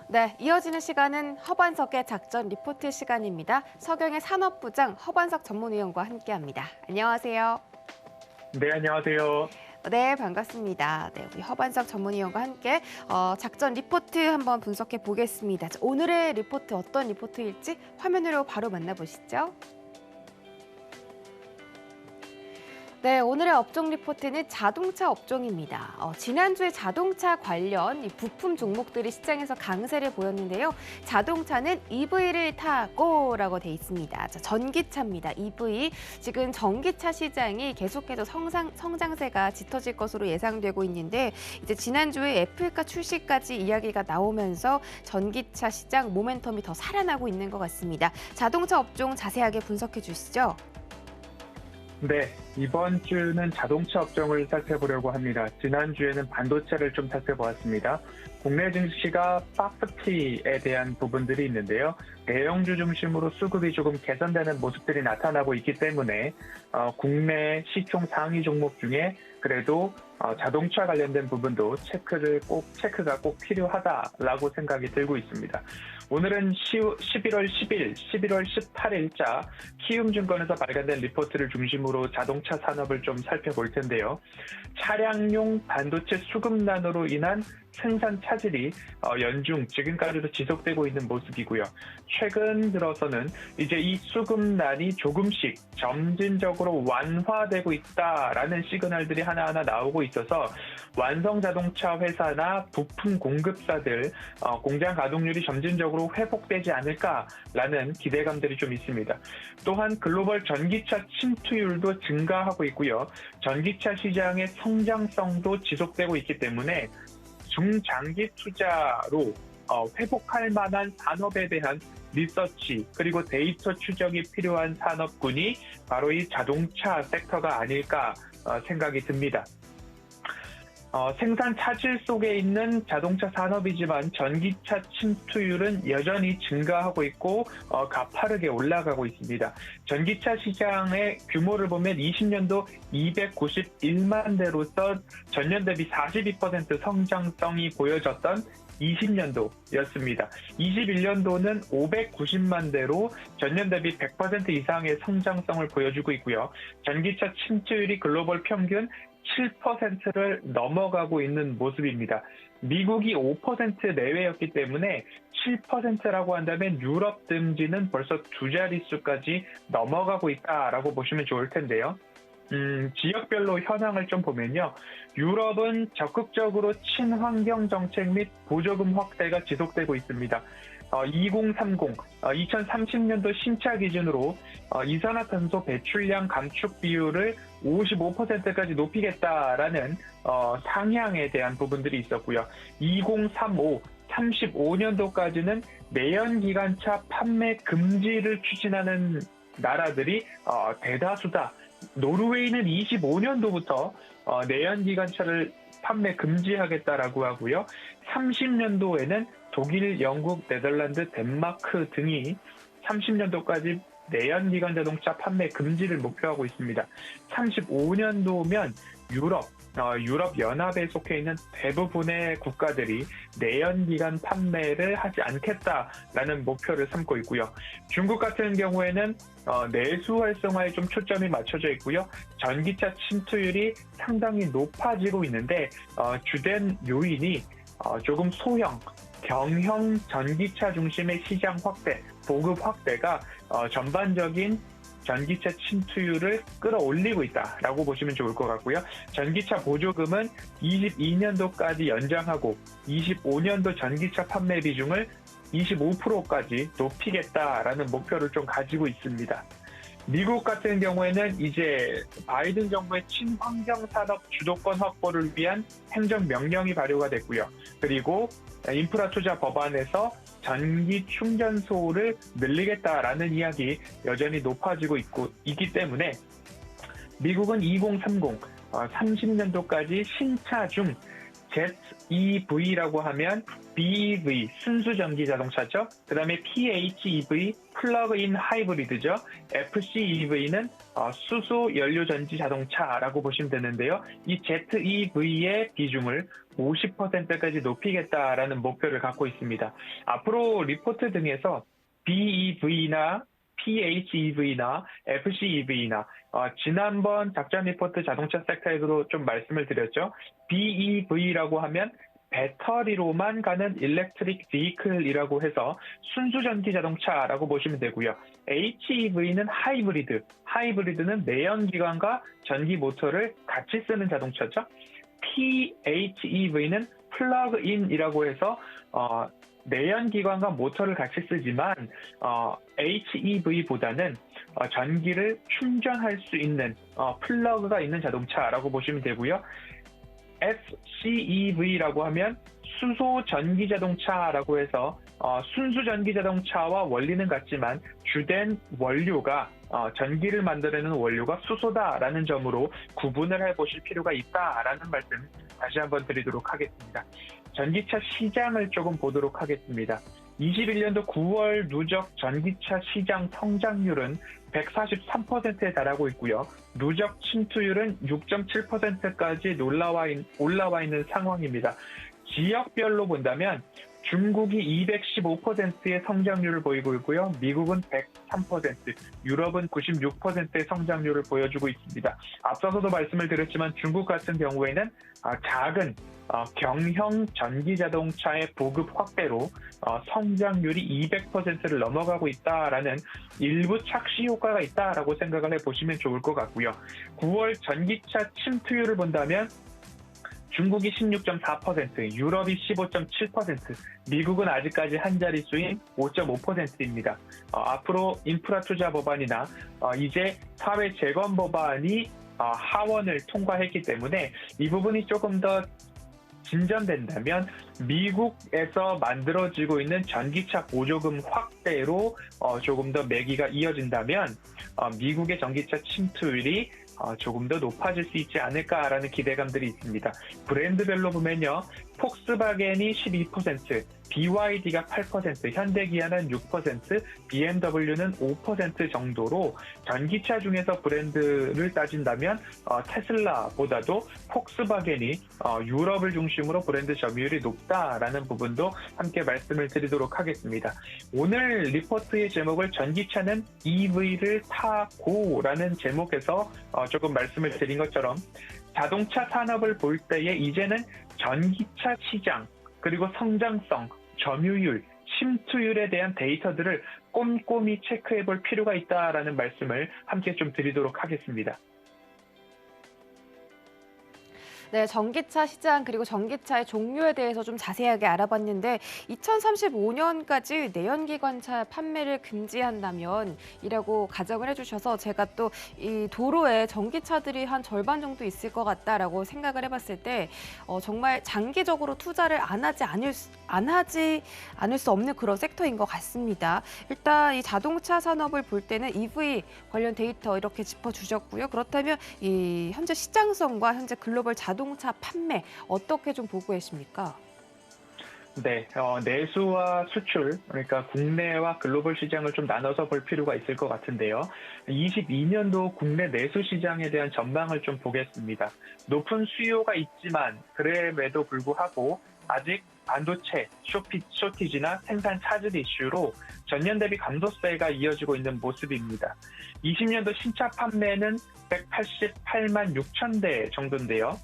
네, 이어지는 시간은 허반석의 작전 리포트 시간입니다. 서경의 산업부장 허반석 전문위원과 함께합니다. 안녕하세요. 네, 안녕하세요. 네, 반갑습니다. 네, 우리 허반석 전문위원과 함께 작전 리포트 한번 분석해 보겠습니다. 자, 오늘의 리포트 어떤 리포트일지 화면으로 바로 만나보시죠. 네, 오늘의 업종 리포트는 자동차 업종입니다. 지난주에 자동차 관련 이 부품 종목들이 시장에서 강세를 보였는데요. 자동차는 EV를 타고라고 돼 있습니다. 자, 전기차입니다. EV. 지금 전기차 시장이 계속해서 성장세가 짙어질 것으로 예상되고 있는데 이제 지난주에 F카 출시까지 이야기가 나오면서 전기차 시장 모멘텀이 더 살아나고 있는 것 같습니다. 자동차 업종 자세하게 분석해 주시죠. 네, 이번 주는 자동차 업종을 살펴보려고 합니다. 지난주에는 반도체를 좀 살펴보았습니다. 국내 증시가 박스티에 대한 부분들이 있는데요. 대형주 중심으로 수급이 조금 개선되는 모습들이 나타나고 있기 때문에 국내 시총 상위 종목 중에 그래도 자동차 관련된 부분도 체크가 꼭 필요하다라고 생각이 들고 있습니다. 오늘은 11월 10일, 11월 18일자 키움증권에서 발간된 리포트를 중심으로 자동차 산업을 좀 살펴볼 텐데요. 차량용 반도체 수급난으로 인한 생산 차질이 연중 지금까지도 지속되고 있는 모습이고요. 최근 들어서는 이제 이 수급난이 조금씩 점진적으로 완화되고 있다라는 시그널들이 하나하나 나오고 있어서 완성 자동차 회사나 부품 공급사들 공장 가동률이 점진적으로 회복되지 않을까라는 기대감들이 좀 있습니다. 또한 글로벌 전기차 침투율도 증가하고 있고요. 전기차 시장의 성장성도 지속되고 있기 때문에 중장기 투자로 회복할 만한 산업에 대한 리서치 그리고 데이터 추적이 필요한 산업군이 바로 이 자동차 섹터가 아닐까 생각이 듭니다. 생산 차질 속에 있는 자동차 산업이지만 전기차 침투율은 여전히 증가하고 있고 가파르게 올라가고 있습니다. 전기차 시장의 규모를 보면 20년도 291만 대로서 전년 대비 42% 성장성이 보여졌던 20년도였습니다. 21년도는 590만 대로 전년 대비 100% 이상의 성장성을 보여주고 있고요. 전기차 침투율이 글로벌 평균 7%를 넘어가고 있는 모습입니다. 미국이 5% 내외였기 때문에 7%라고 한다면 유럽 등지는 벌써 두 자릿수까지 넘어가고 있다라고 보시면 좋을 텐데요. 지역별로 현황을 좀 보면요. 유럽은 적극적으로 친환경 정책 및 보조금 확대가 지속되고 있습니다. 2030, 2030년도 신차 기준으로 이산화탄소 배출량 감축 비율을 55%까지 높이겠다라는 상향에 대한 부분들이 있었고요. 2035, 35년도까지는 내연기관차 판매 금지를 추진하는 나라들이 대다수다. 노르웨이는 25년도부터 내연기관차를 판매 금지하겠다라고 하고요. 30년도에는 독일, 영국, 네덜란드, 덴마크 등이 30년도까지 내연기관 자동차 판매 금지를 목표하고 있습니다. 35년도면 유럽 연합에 속해 있는 대부분의 국가들이 내연기관 판매를 하지 않겠다라는 목표를 삼고 있고요. 중국 같은 경우에는 내수 활성화에 좀 초점이 맞춰져 있고요. 전기차 침투율이 상당히 높아지고 있는데 주된 요인이 조금 소형, 경형 전기차 중심의 시장 확대, 보급 확대가 전반적인 전기차 침투율을 끌어올리고 있다라고 보시면 좋을 것 같고요. 전기차 보조금은 22년도까지 연장하고 25년도 전기차 판매 비중을 25%까지 높이겠다라는 목표를 좀 가지고 있습니다. 미국 같은 경우에는 이제 바이든 정부의 친환경 산업 주도권 확보를 위한 행정명령이 발효가 됐고요. 그리고 인프라 투자 법안에서 전기 충전소를 늘리겠다라는 이야기 여전히 높아지고 있기 때문에 미국은 2030, 30년도까지 신차 중 ZEV라고 하면 BEV, 순수전기 자동차죠. 그 다음에 PHEV, 플러그인 하이브리드죠. FCEV는 수소 연료전지 자동차라고 보시면 되는데요. 이 ZEV의 비중을 50%까지 높이겠다라는 목표를 갖고 있습니다. 앞으로 리포트 등에서 BEV나 PHEV나 FCEV나 지난번 작전 리포트 자동차 섹터에서도 좀 말씀을 드렸죠. BEV라고 하면 배터리로만 가는 일렉트릭 비클이라고 해서 순수전기 자동차라고 보시면 되고요. HEV는 하이브리드, 하이브리드는 내연기관과 전기 모터를 같이 쓰는 자동차죠. PHEV는 플러그인이라고 해서 내연기관과 모터를 같이 쓰지만 HEV보다는 전기를 충전할 수 있는 플러그가 있는 자동차라고 보시면 되고요. FCEV라고 하면 수소 전기 자동차라고 해서 순수 전기 자동차와 원리는 같지만 주된 원료가 전기를 만들어내는 원료가 수소다라는 점으로 구분을 해보실 필요가 있다라는 말씀 다시 한번 드리도록 하겠습니다. 전기차 시장을 조금 보도록 하겠습니다. 21년도 9월 누적 전기차 시장 성장률은 143%에 달하고 있고요. 누적 침투율은 6.7%까지 올라와 있는 상황입니다. 지역별로 본다면 중국이 215%의 성장률을 보이고 있고요. 미국은 103%, 유럽은 96%의 성장률을 보여주고 있습니다. 앞서서도 말씀을 드렸지만 중국 같은 경우에는 작은 경형 전기자동차의 보급 확대로 성장률이 200%를 넘어가고 있다라는 일부 착시 효과가 있다라고 생각을 해보시면 좋을 것 같고요. 9월 전기차 침투율을 본다면 중국이 16.4%, 유럽이 15.7%, 미국은 아직까지 한 자릿수인 5.5%입니다. 앞으로 인프라 투자 법안이나 이제 사회 재건 법안이 하원을 통과했기 때문에 이 부분이 조금 더 진전된다면 미국에서 만들어지고 있는 전기차 보조금 확대로 조금 더 매기가 이어진다면 미국의 전기차 침투율이 조금 더 높아질 수 있지 않을까라는 기대감들이 있습니다. 브랜드별로 보면요. 폭스바겐이 12%, BYD가 8%, 현대기아는 6%, BMW는 5% 정도로 전기차 중에서 브랜드를 따진다면 테슬라보다도 폭스바겐이 유럽을 중심으로 브랜드 점유율이 높다라는 부분도 함께 말씀을 드리도록 하겠습니다. 오늘 리포트의 제목을 전기차는 EV를 타고라는 제목에서 조금 말씀을 드린 것처럼 자동차 산업을 볼 때에 이제는 전기차 시장, 그리고 성장성, 점유율, 침투율에 대한 데이터들을 꼼꼼히 체크해 볼 필요가 있다라는 말씀을 함께 좀 드리도록 하겠습니다. 네, 전기차 시장 그리고 전기차의 종류에 대해서 좀 자세하게 알아봤는데 2035년까지 내연기관차 판매를 금지한다면 이라고 가정을 해주셔서 제가 또 이 도로에 전기차들이 한 절반 정도 있을 것 같다라고 생각을 해봤을 때 정말 장기적으로 투자를 안 하지 않을 수 없는 그런 섹터인 것 같습니다. 일단 이 자동차 산업을 볼 때는 EV 관련 데이터 이렇게 짚어주셨고요. 그렇다면 이 현재 시장성과 현재 글로벌 자동차 판매 어떻게 좀 보고 계십니까? 네, 내수와 수출, 그러니까 국내와 글로벌 시장을 좀 나눠서 볼 필요가 있을 것 같은데요. 22년도 국내 내수 시장에 대한 전망을 좀 보겠습니다. 높은 수요가 있지만 그럼에도 불구하고 아직 반도체 쇼티지나 생산 차질 이슈로 전년 대비 감소세가 이어지고 있는 모습입니다. 20년도 신차 판매는 188만 6천 대 정도인데요.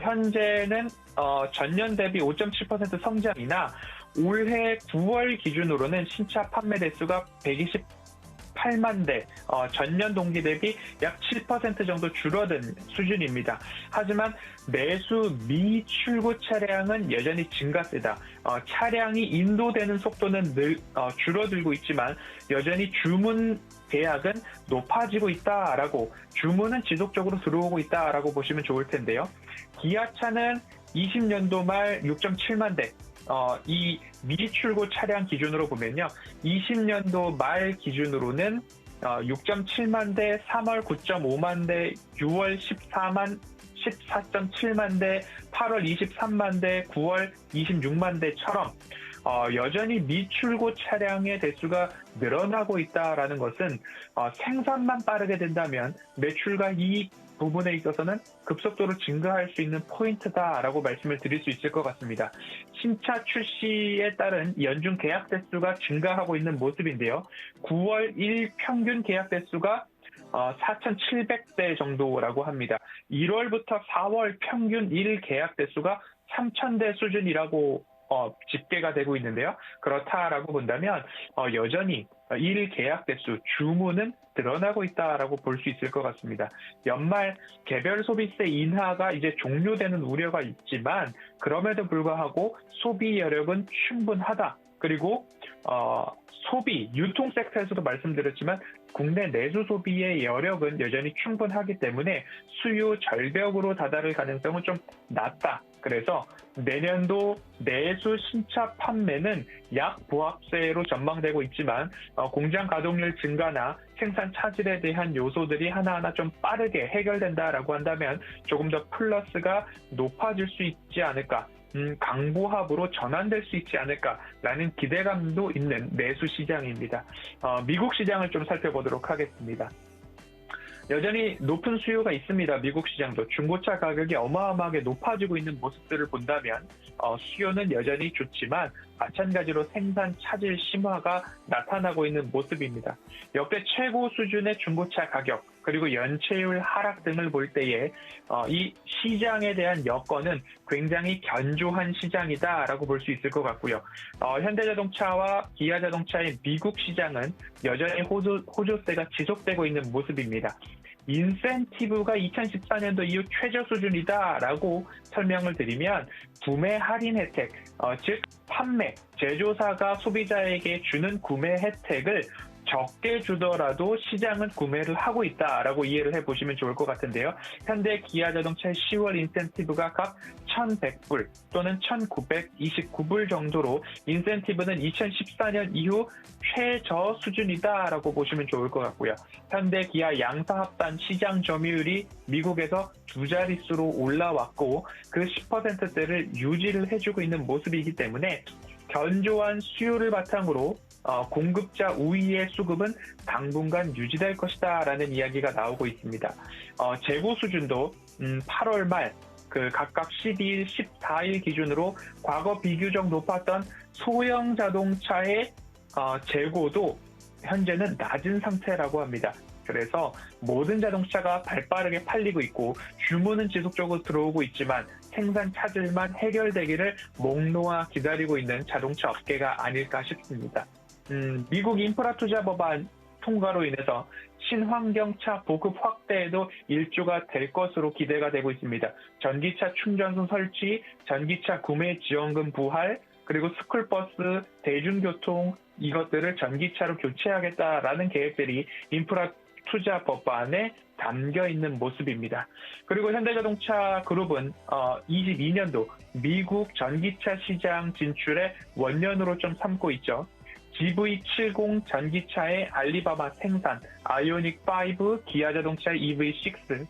현재는 전년 대비 5.7% 성장이나 올해 9월 기준으로는 신차 판매 대수가 128만 대, 전년 동기 대비 약 7% 정도 줄어든 수준입니다. 하지만 내수 미출고 차량은 여전히 증가세다. 차량이 인도되는 속도는 줄어들고 있지만 여전히 주문 계약은 높아지고 있다라고, 주문은 지속적으로 들어오고 있다라고 보시면 좋을 텐데요. 기아차는 20년도 말 6.7만 대, 이 미출고 차량 기준으로 보면요. 20년도 말 기준으로는 6.7만 대, 3월 9.5만 대, 6월 14.7만 대, 8월 23만 대, 9월 26만 대처럼 여전히 미출고 차량의 대수가 늘어나고 있다라는 것은 생산만 빠르게 된다면 매출과 이익 부분에 있어서는 급속도로 증가할 수 있는 포인트다라고 말씀을 드릴 수 있을 것 같습니다. 신차 출시에 따른 연중 계약 대수가 증가하고 있는 모습인데요. 9월 1 평균 계약 대수가 4,700대 정도라고 합니다. 1월부터 4월 평균 1 계약 대수가 3,000대 수준이라고 집계가 되고 있는데요. 그렇다라고 본다면 여전히 1 계약 대수, 주문은 드러나고 있다라고 볼 수 있을 것 같습니다. 연말 개별 소비세 인하가 이제 종료되는 우려가 있지만 그럼에도 불구하고 소비 여력은 충분하다. 그리고 소비, 유통 섹터에서도 말씀드렸지만 국내 내수 소비의 여력은 여전히 충분하기 때문에 수요 절벽으로 다다를 가능성은 좀 낮다. 그래서 내년도 내수 신차 판매는 약 부합세로 전망되고 있지만 공장 가동률 증가나 생산 차질에 대한 요소들이 하나하나 좀 빠르게 해결된다라고 한다면 조금 더 플러스가 높아질 수 있지 않을까. 강보합으로 전환될 수 있지 않을까라는 기대감도 있는 내수 시장입니다. 미국 시장을 좀 살펴보도록 하겠습니다. 여전히 높은 수요가 있습니다. 미국 시장도 중고차 가격이 어마어마하게 높아지고 있는 모습들을 본다면 수요는 여전히 좋지만 마찬가지로 생산 차질 심화가 나타나고 있는 모습입니다. 역대 최고 수준의 중고차 가격 그리고 연체율 하락 등을 볼 때에 이 시장에 대한 여건은 굉장히 견조한 시장이다라고 볼 수 있을 것 같고요. 현대자동차와 기아자동차의 미국 시장은 여전히 호조세가 지속되고 있는 모습입니다. 인센티브가 2014년도 이후 최저 수준이다라고 설명을 드리면 구매 할인 혜택, 즉 판매, 제조사가 소비자에게 주는 구매 혜택을 적게 주더라도 시장은 구매를 하고 있다라고 이해를 해보시면 좋을 것 같은데요. 현대 기아자동차의 10월 인센티브가 각 1,100불 또는 1,929불 정도로 인센티브는 2014년 이후 최저 수준이다라고 보시면 좋을 것 같고요. 현대 기아 양사합단 시장 점유율이 미국에서 두 자릿수로 올라왔고 그 10%대를 유지를 해주고 있는 모습이기 때문에 견조한 수요를 바탕으로 공급자 우위의 수급은 당분간 유지될 것이다라는 이야기가 나오고 있습니다. 재고 수준도 8월 말 각각 12일, 14일 기준으로 과거 비교적 높았던 소형 자동차의 재고도 현재는 낮은 상태라고 합니다. 그래서 모든 자동차가 발빠르게 팔리고 있고 주문은 지속적으로 들어오고 있지만 생산 차질만 해결되기를 목 놓아 기다리고 있는 자동차 업계가 아닐까 싶습니다. 미국 인프라 투자 법안 통과로 인해서 친환경차 보급 확대에도 일조가 될 것으로 기대가 되고 있습니다. 전기차 충전소 설치, 전기차 구매 지원금 부활, 그리고 스쿨버스, 대중교통 이것들을 전기차로 교체하겠다라는 계획들이 인프라 투자 법안에 담겨 있는 모습입니다. 그리고 현대자동차 그룹은 22년도 미국 전기차 시장 진출에 원년으로 좀 삼고 있죠. GV70 전기차의 알리바바 생산, 아이오닉5, 기아자동차 EV6,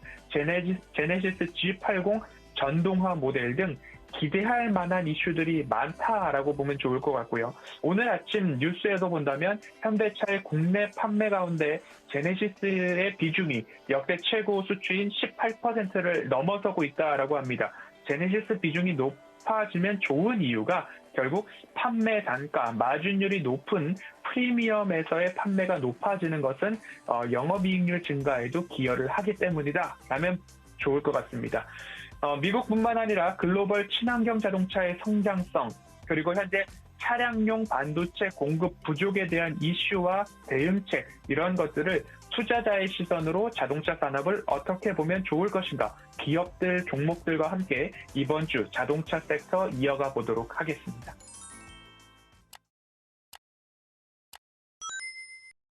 제네시스 G80 전동화 모델 등 기대할 만한 이슈들이 많다라고 보면 좋을 것 같고요. 오늘 아침 뉴스에도 본다면 현대차의 국내 판매 가운데 제네시스의 비중이 역대 최고 수치인 18%를 넘어서고 있다라고 합니다. 제네시스 비중이 높아지면 좋은 이유가 결국 판매 단가, 마진율이 높은 프리미엄에서의 판매가 높아지는 것은 영업이익률 증가에도 기여를 하기 때문이다 라면 좋을 것 같습니다. 미국뿐만 아니라 글로벌 친환경 자동차의 성장성, 그리고 현재 차량용 반도체 공급 부족에 대한 이슈와 대응책, 이런 것들을 투자자의 시선으로 자동차 산업을 어떻게 보면 좋을 것인가, 기업들, 종목들과 함께 이번 주 자동차 섹터 이어가 보도록 하겠습니다.